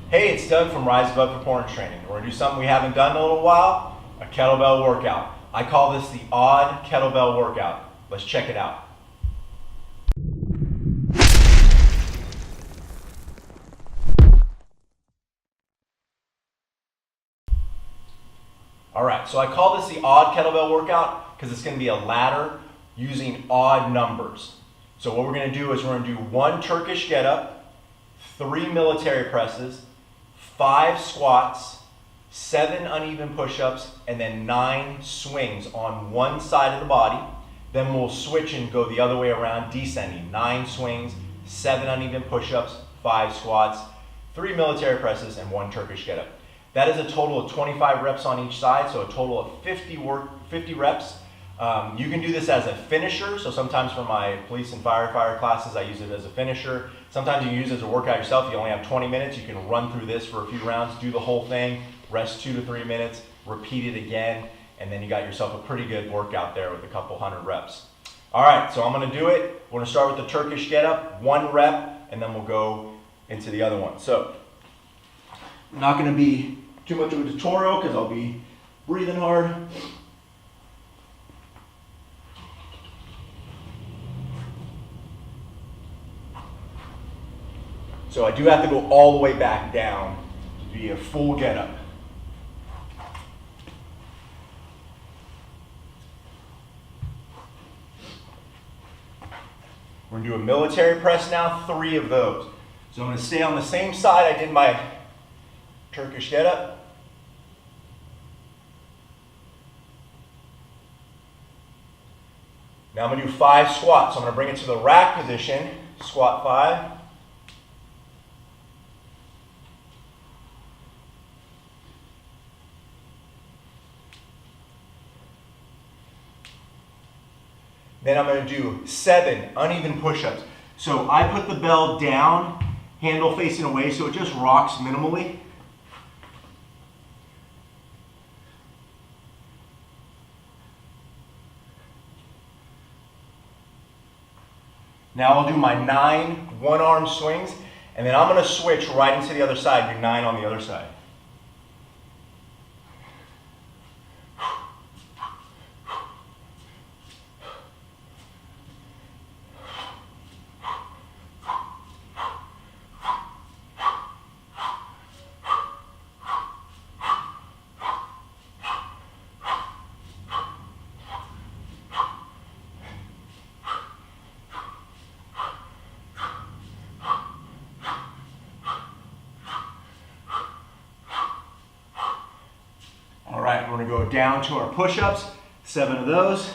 Hey, it's Doug from Rise Above Performance Training. We're gonna do something we haven't done in a little while, a kettlebell workout. I call this the Odd Kettlebell Workout. Let's check it out. All right, so I call this the Odd Kettlebell Workout because it's gonna be a ladder using odd numbers. So what we're gonna do is we're gonna do 1 Turkish Get Up, 3 military presses, 5 squats, 7 uneven push-ups, and then 9 swings on one side of the body. Then we'll switch and go the other way around, descending. 9 swings, 7 uneven push-ups, 5 squats, 3 military presses, and 1 Turkish Get Up. That is a total of 25 reps on each side, so a total of 50 reps. You can do this as a finisher, so sometimes for my police and firefighter classes, I use it as a finisher. Sometimes you can use it as a workout yourself. You only have 20 minutes. You can run through this for a few rounds, do the whole thing, rest 2 to 3 minutes, repeat it again, and then you got yourself a pretty good workout there with a couple hundred reps. All right, so I'm gonna do it. We're gonna start with the Turkish Get Up, 1 rep, and then we'll go into the other one. So, I'm not gonna be too much of a tutorial because I'll be breathing hard. So I do have to go all the way back down to be a full get up. We're gonna do a military press now, 3 of those. So I'm gonna stay on the same side I did my Turkish Get Up. Now I'm gonna do 5 squats. So I'm gonna bring it to the rack position, squat 5. Then I'm going to do 7 uneven push-ups. So I put the bell down, handle facing away, so it just rocks minimally. Now I'll do my 9 one-arm swings, and then I'm going to switch right into the other side, do 9 on the other side. All right, we're gonna go down to our push-ups, 7 of those.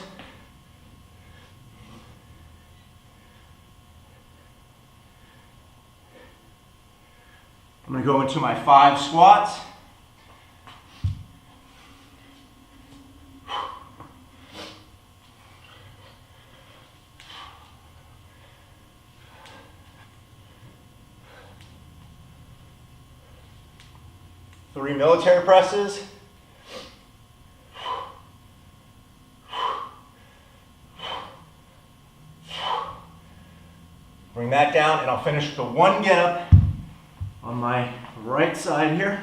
I'm gonna go into my 5 squats. Three military presses. Bring that down, and I'll finish with the 1 get up on my right side here.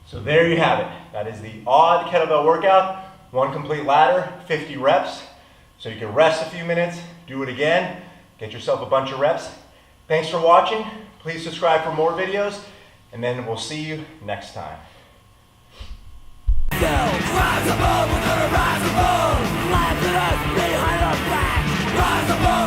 So there you have it. That is the Odd Kettlebell Workout. 1 complete ladder, 50 reps. So you can rest a few minutes, do it again, get yourself a bunch of reps. Thanks for watching. Please subscribe for more videos, and then we'll see you next time. Rise above, we're gonna rise above. Laugh at us behind our back. Rise above.